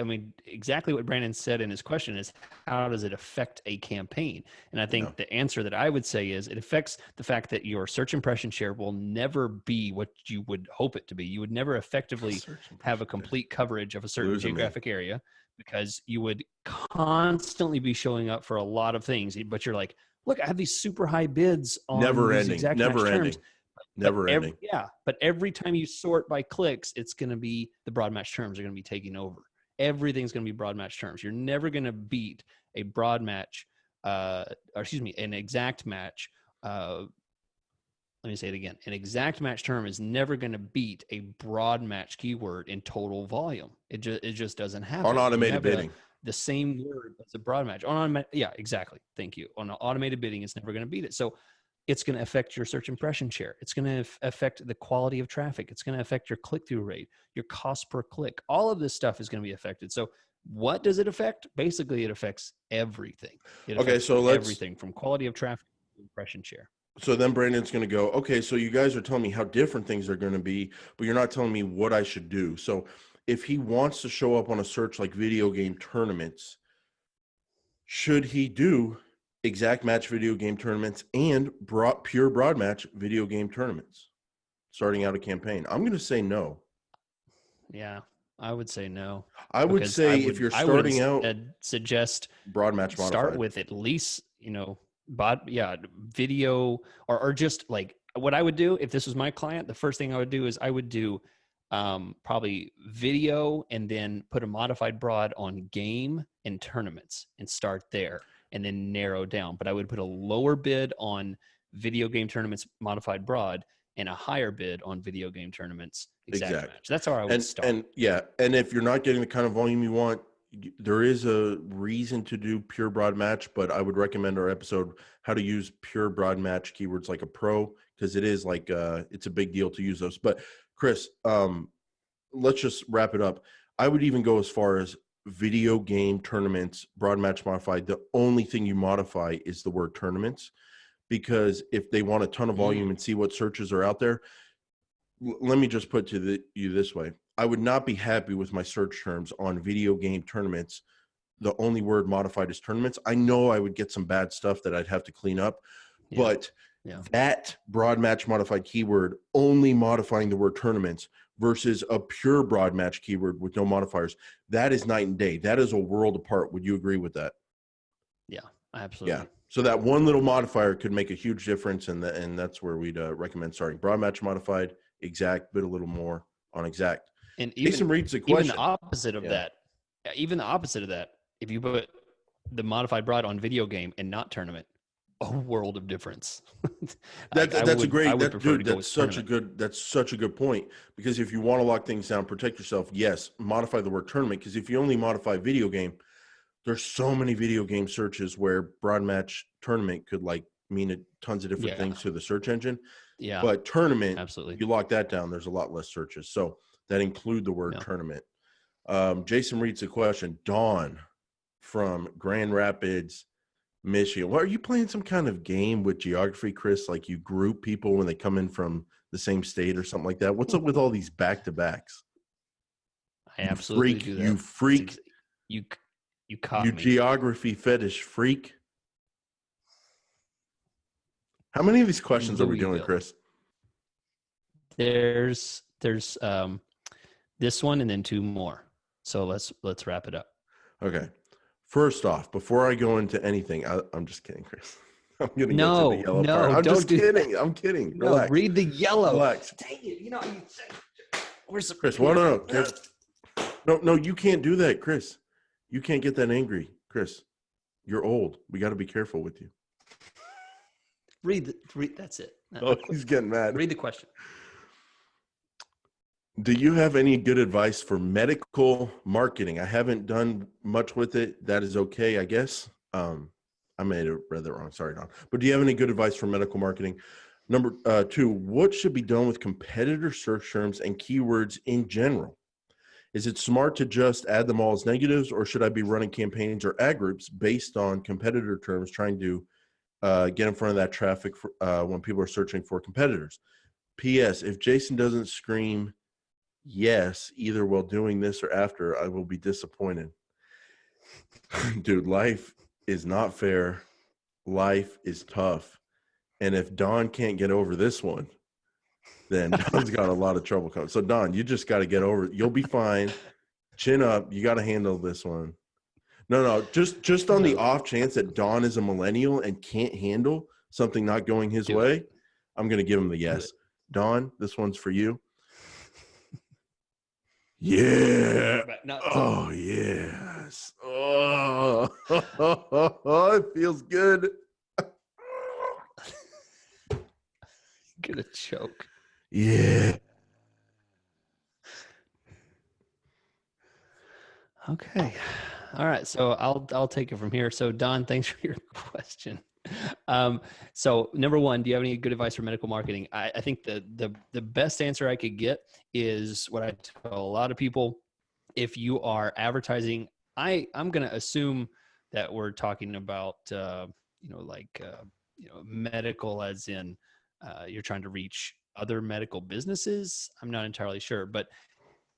mean, exactly what Brandon said in his question is, how does it affect a campaign? And I think the answer that I would say is it affects the fact that your search impression share will never be what you would hope it to be. You would never effectively have a complete coverage of a certain geographic area, because you would constantly be showing up for a lot of things. But you're like, look, I have these super high bids on never these ending, exact never match ending. terms. Never ending. But every time you sort by clicks, it's going to be the broad match terms are going to be taking over. Everything's going to be broad match terms. You're never going to beat a broad match, an exact match. Let me say it again. An exact match term is never going to beat a broad match keyword in total volume. It just doesn't happen. On automated bidding. The same word as a broad match. Yeah, exactly. Thank you. On automated bidding, it's never going to beat it. So it's going to affect your search impression share. It's going to affect the quality of traffic. It's going to affect your click-through rate, your cost per click. All of this stuff is going to be affected. So what does it affect? Basically, it affects everything. Everything from quality of traffic to impression share. So then Brandon's going to go, okay, so you guys are telling me how different things are going to be, but you're not telling me what I should do. So if he wants to show up on a search like video game tournaments, should he do exact match video game tournaments and pure broad match video game tournaments starting out a campaign? I'm going to say no. Yeah, I would say no. I would say if you're starting out, suggest broad match modified. Start with at least, video or just like what I would do if this was my client. The first thing I would do is I would do probably video and then put a modified broad on game and tournaments and start there. And then narrow down. But I would put a lower bid on video game tournaments modified broad and a higher bid on video game tournaments exact match. That's how I would start. And if you're not getting the kind of volume you want, there is a reason to do pure broad match, but I would recommend our episode how to use pure broad match keywords like a pro, because it is like it's a big deal to use those. But Chris, let's just wrap it up. I would even go as far as video game tournaments, broad match modified. The only thing you modify is the word tournaments, because if they want a ton of volume and see what searches are out there, let me just put to you this way. I would not be happy with my search terms on video game tournaments. The only word modified is tournaments. I know I would get some bad stuff that I'd have to clean up, but that broad match modified keyword only modifying the word tournaments versus a pure broad match keyword with no modifiers, that is night and day. That is a world apart. Would you agree with that? Yeah, absolutely. Yeah. So that one little modifier could make a huge difference, and that's where we'd recommend starting. Broad match modified, exact, bit a little more on exact. And even the opposite of that, if you put the modified broad on video game and not tournament, a world of difference. That's such a good point, because if you want to lock things down, protect yourself, yes, modify the word tournament, because if you only modify video game, there's so many video game searches where broad match tournament could like mean tons of different things to the search engine. Yeah. But tournament, absolutely, you lock that down, there's a lot less searches. So that include the word tournament. Jason reads a question. Dawn from Grand Rapids, Michigan. Well, are you playing some kind of game with geography, Chris? Like you group people when they come in from the same state or something like that? What's up with all these back-to-backs? I absolutely do that. You freak. You caught me. You geography fetish freak. How many of these questions are we doing, Chris? There's this one and then two more. So let's wrap it up. Okay. First off, before I go into anything, I'm just kidding, Chris. I'm going to go to the yellow part. I'm just kidding. That. I'm kidding. Relax. No, read the yellow. Relax. Dang it. Where's the Chris? No, you can't do that, Chris. You can't get that angry, Chris. You're old. We got to be careful with you. Read. That's it. He's getting mad. Read the question. Do you have any good advice for medical marketing? I haven't done much with it. That is okay, I guess. I may have read that wrong. Sorry, Don. But do you have any good advice for medical marketing? Number 2, what should be done with competitor search terms and keywords in general? Is it smart to just add them all as negatives, or should I be running campaigns or ad groups based on competitor terms, trying to get in front of that traffic for, when people are searching for competitors? P.S. If Jason doesn't scream yes, either while doing this or after, I will be disappointed. Dude, life is not fair. Life is tough. And if Don can't get over this one, then Don's got a lot of trouble coming. So Don, you just got to get over it. You'll be fine. Chin up. You got to handle this one. No, just on the off chance that Don is a millennial and can't handle something not going his way, I'm going to give him the yes. Don, this one's for you. Yeah. Oh, yes. Oh, it feels good. Gonna choke. Yeah. Okay. All right. So I'll take it from here. So Don, thanks for your question. So number one, do you have any good advice for medical marketing? I think the best answer I could get is what I tell a lot of people. If you are advertising, I'm going to assume that we're talking about, medical as in you're trying to reach other medical businesses. I'm not entirely sure, but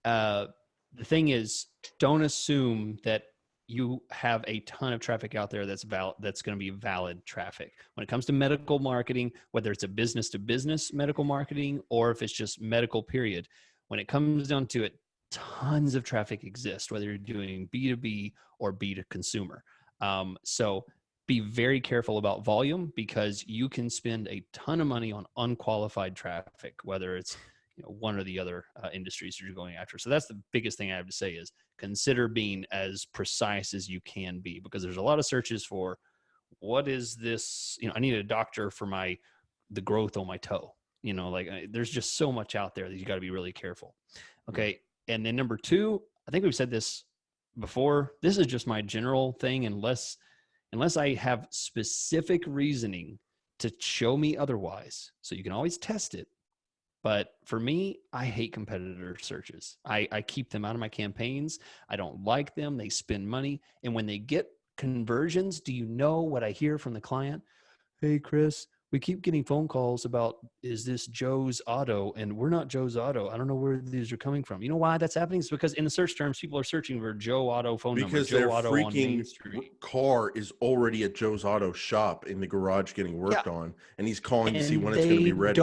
the thing is, don't assume that you have a ton of traffic out there that's going to be valid traffic. When it comes to medical marketing, whether it's a business to business medical marketing or if it's just medical period, when it comes down to it, tons of traffic exists, whether you're doing B2B or B to consumer. So be very careful about volume, because you can spend a ton of money on unqualified traffic, whether it's one or the other industries you're going after. So that's the biggest thing I have to say is consider being as precise as you can be, because there's a lot of searches for what is this, I need a doctor for the growth on my toe, there's just so much out there that you got to be really careful. Okay. And then number two, I think we've said this before, this is just my general thing, unless I have specific reasoning to show me otherwise. So you can always test it. But for me, I hate competitor searches. I keep them out of my campaigns. I don't like them. They spend money. And when they get conversions, do you know what I hear from the client? Hey, Chris, we keep getting phone calls about, is this Joe's Auto? And we're not Joe's Auto. I don't know where these are coming from. You know why that's happening? It's because in the search terms, people are searching for Joe Auto phone number. Because their freaking car is already at Joe's Auto shop in the garage getting worked on. And he's calling to see when it's going to be ready.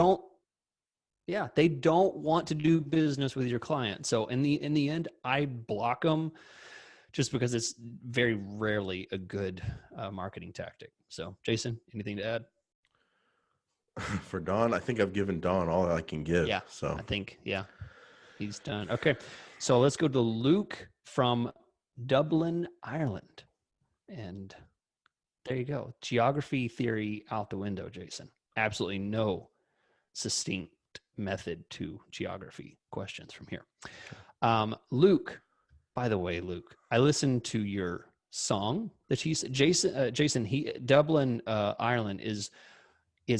They don't want to do business with your client. So in the end, I block them just because it's very rarely a good marketing tactic. So Jason, anything to add? For Don, I think I've given Don all I can give. Yeah, so I think, he's done. Okay, so let's go to Luke from Dublin, Ireland. And there you go. Geography theory out the window, Jason. Absolutely no succinct method to geography questions from here. Luke, by the way, Luke, I listened to your song that Jason, Dublin, Ireland is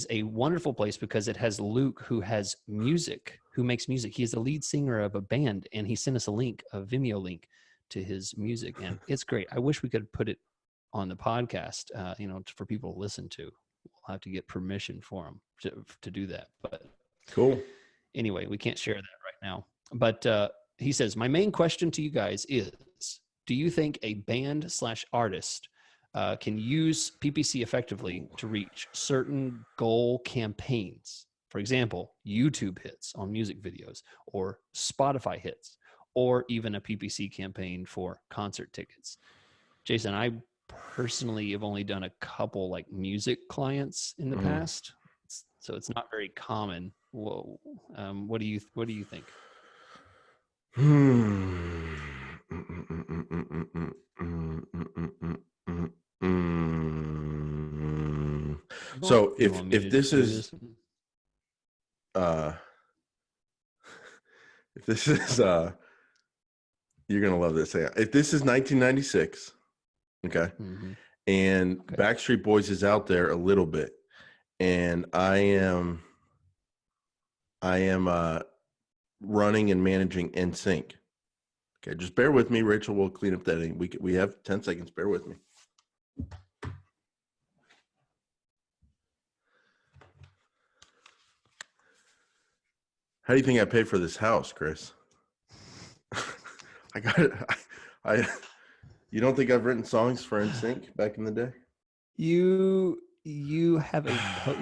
a wonderful place because it has Luke who makes music. He is the lead singer of a band, and he sent us a Vimeo link to his music, and it's great. I wish we could put it on the podcast, for people to listen to. We'll have to get permission for him to do that, but cool. Anyway, we can't share that right now. But he says, my main question to you guys is, do you think a band/artist can use PPC effectively to reach certain goal campaigns? For example, YouTube hits on music videos, or Spotify hits, or even a PPC campaign for concert tickets. Jason, I personally have only done a couple music clients in the past, so it's not very common. Whoa. What do you think? So if this is you're gonna love this. If this is 1996, okay, and Backstreet Boys is out there a little bit, and I am running and managing NSYNC. Okay, just bear with me. Rachel will clean up that. We have 10 seconds. Bear with me. How do you think I paid for this house, Chris? I got it. You don't think I've written songs for NSYNC back in the day? You have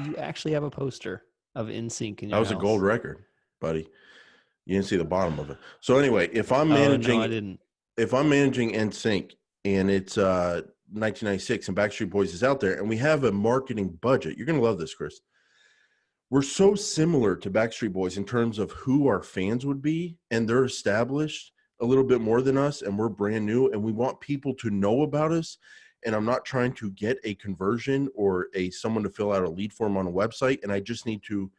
you actually have a poster of NSYNC in your house. That was a gold record, buddy. You didn't see the bottom of it. So anyway, if I'm managing, no, I didn't. If I'm managing NSYNC and it's 1996 and Backstreet Boys is out there and we have a marketing budget, you're going to love this, Chris. We're so similar to Backstreet Boys in terms of who our fans would be, and they're established a little bit more than us, and we're brand new, and we want people to know about us. And I'm not trying to get a conversion or someone to fill out a lead form on a website, and I just need to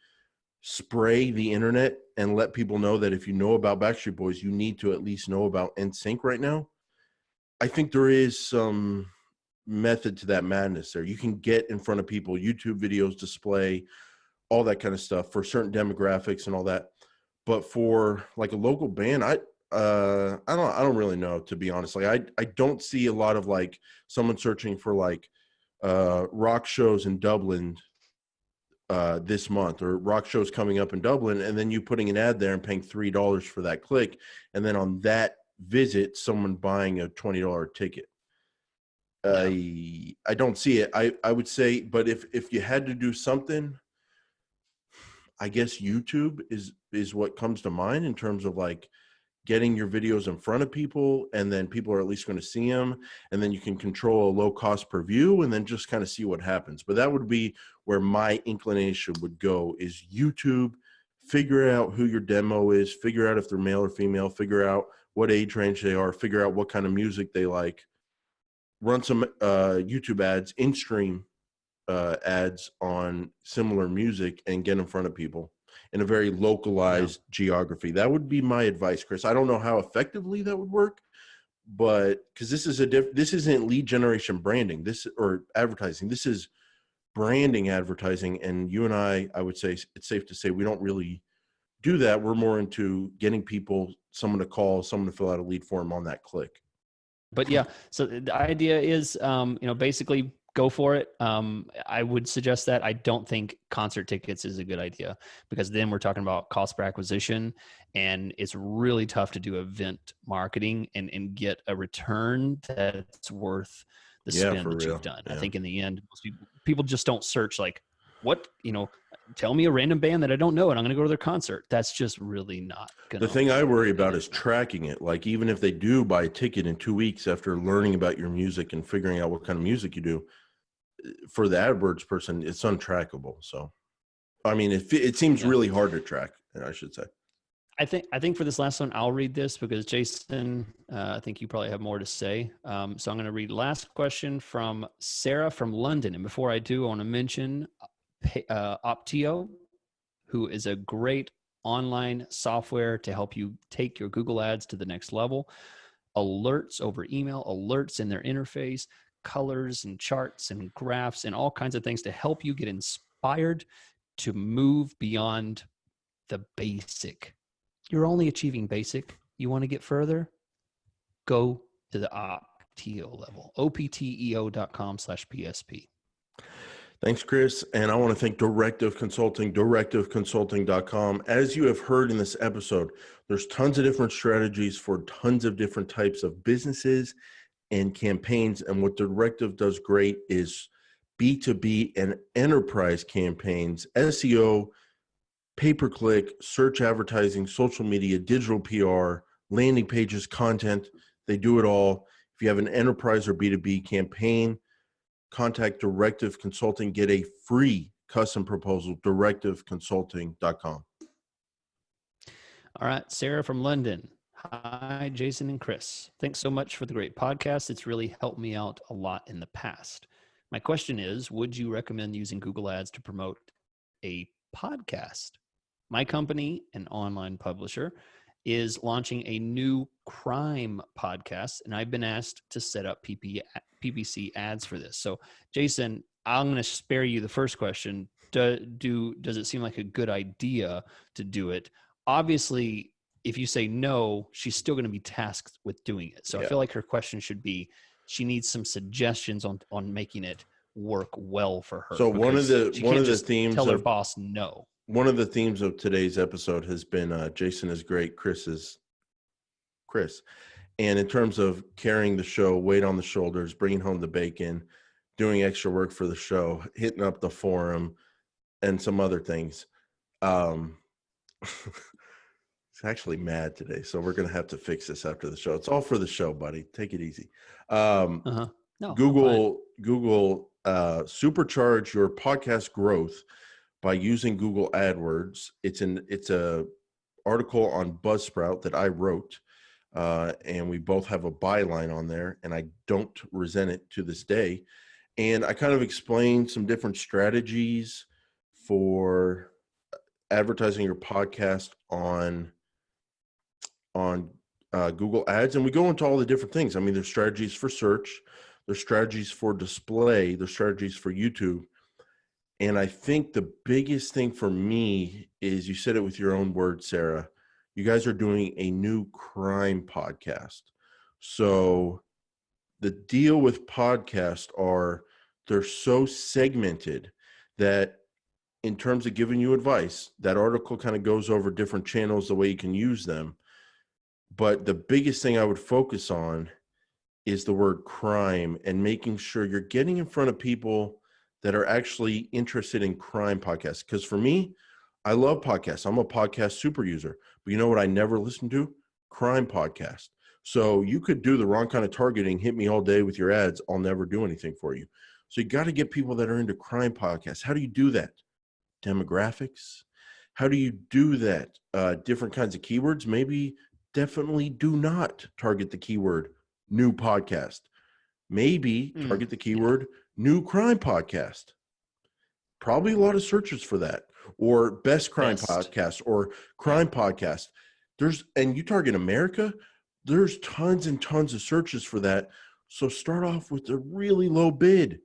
spray the internet and let people know that if you know about Backstreet Boys, you need to at least know about NSYNC right now. I think there is some method to that madness there. You can get in front of people, YouTube videos, display, all that kind of stuff for certain demographics and all that. But for like a local band, I don't really know, to be honest. Like I don't see a lot of like someone searching for like rock shows in Dublin this month, or rock shows coming up in Dublin, and then you putting an ad there and paying $3 for that click, and then on that visit someone buying a $20 ticket. I don't see it. I would say, but if you had to do something, I guess YouTube is what comes to mind in terms of like getting your videos in front of people, and then people are at least going to see them, and then you can control a low cost per view, and then just kind of see what happens. But that would be where my inclination would go, is YouTube. Figure out who your demo is, figure out if they're male or female, figure out what age range they are, figure out what kind of music they like, run some YouTube ads, in-stream ads on similar music, and get in front of people in a very localized geography. That would be my advice, Chris. I don't know how effectively that would work, but because this isn't lead generation branding, or advertising. This is branding advertising, and you and I would say it's safe to say we don't really do that. We're more into getting people, someone to call, someone to fill out a lead form on that click. But yeah, so the idea is, basically go for it. I would suggest that. I don't think concert tickets is a good idea, because then we're talking about cost per acquisition, and it's really tough to do event marketing and get a return that's worth the spend that you've done. Yeah. I think in the end, most people just don't search like, what, tell me a random band that I don't know and I'm going to go to their concert. That's just really not going to. The thing I worry about is tracking it. Like, even if they do buy a ticket in 2 weeks after learning about your music and figuring out what kind of music you do, for the AdWords person, it's untrackable. So, I mean, it seems really hard to track, I should say. I think for this last one, I'll read this because Jason, I think you probably have more to say. So I'm going to read last question from Sarah from London. And before I do, I want to mention Opteo, who is a great online software to help you take your Google ads to the next level. Alerts over email, alerts in their interface, colors and charts and graphs and all kinds of things to help you get inspired to move beyond the basic. You're only achieving basic. You want to get further? Go to the Opteo level, opteo.com/PSP. Thanks, Chris. And I want to thank Directive Consulting, directiveconsulting.com. As you have heard in this episode, there's tons of different strategies for tons of different types of businesses and campaigns. And what Directive does great is B2B and enterprise campaigns, SEO, pay-per-click, search advertising, social media, digital PR, landing pages, content. They do it all. If you have an enterprise or B2B campaign, contact Directive Consulting. Get a free custom proposal, directiveconsulting.com. All right, Sarah from London. Hi, Jason and Chris. Thanks so much for the great podcast. It's really helped me out a lot in the past. My question is, would you recommend using Google Ads to promote a podcast? My company, an online publisher, is launching a new crime podcast, and I've been asked to set up PPC ads for this. So, Jason, I'm going to spare you the first question. Does it seem like a good idea to do it? Obviously, if you say no, she's still going to be tasked with doing it. So I feel like her question should be, she needs some suggestions on making it work well for her. So one of the themes tell her boss no. One of the themes of today's episode has been Jason is great, Chris. And in terms of carrying the show, weight on the shoulders, bringing home the bacon, doing extra work for the show, hitting up the forum, and some other things. He's actually mad today, so we're going to have to fix this after the show. It's all for the show, buddy. Take it easy. No, Google supercharge your podcast growth by using Google AdWords. It's a article on Buzzsprout that I wrote, and we both have a byline on there, and I don't resent it to this day. And I kind of explained some different strategies for advertising your podcast on Google Ads, and we go into all the different things. I mean, there's strategies for search, there's strategies for display, there's strategies for YouTube. And I think the biggest thing for me is, you said it with your own words, Sarah, you guys are doing a new crime podcast. So the deal with podcasts they're so segmented that in terms of giving you advice, that article kind of goes over different channels, the way you can use them. But the biggest thing I would focus on is the word crime, and making sure you're getting in front of people that are actually interested in crime podcasts. Because for me, I love podcasts. I'm a podcast super user. But you know what I never listen to? Crime podcast. So you could do the wrong kind of targeting, hit me all day with your ads. I'll never do anything for you. So you got to get people that are into crime podcasts. How do you do that? Demographics. How do you do that? Different kinds of keywords. Maybe definitely do not target the keyword new podcast. Maybe target the keyword new crime podcast. Probably a lot of searches for that, or best crime podcast, or crime podcast. And you target America, there's tons and tons of searches for that. So start off with a really low bid,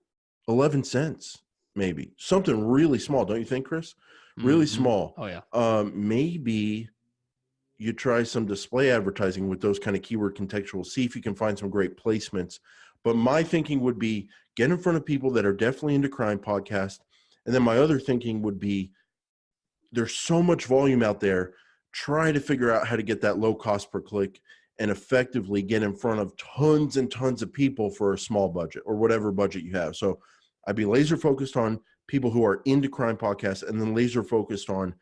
11 cents, maybe something really small. Don't you think, Chris? Really small. Oh yeah. Maybe you try some display advertising with those kind of keyword contextual, see if you can find some great placements. But my thinking would be, get in front of people that are definitely into crime podcast. And then my other thinking would be, there's so much volume out there. Try to figure out how to get that low cost per click and effectively get in front of tons and tons of people for a small budget, or whatever budget you have. So I'd be laser focused on people who are into crime podcasts, and then laser focused on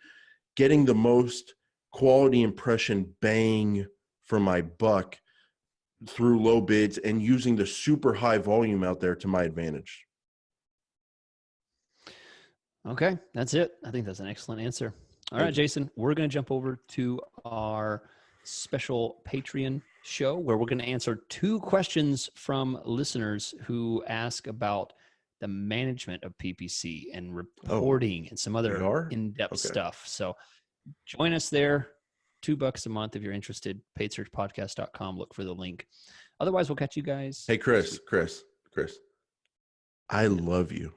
getting the most quality impression bang for my buck through low bids and using the super high volume out there to my advantage. Okay, that's it. I think that's an excellent answer. All right, Jason, we're going to jump over to our special Patreon show where we're going to answer 2 questions from listeners who ask about the management of PPC and reporting and some other in-depth stuff. So join us there. $2 a month if you're interested. paidsearchpodcast.com. Look for the link. Otherwise, we'll catch you guys. Hey, Chris. I love you.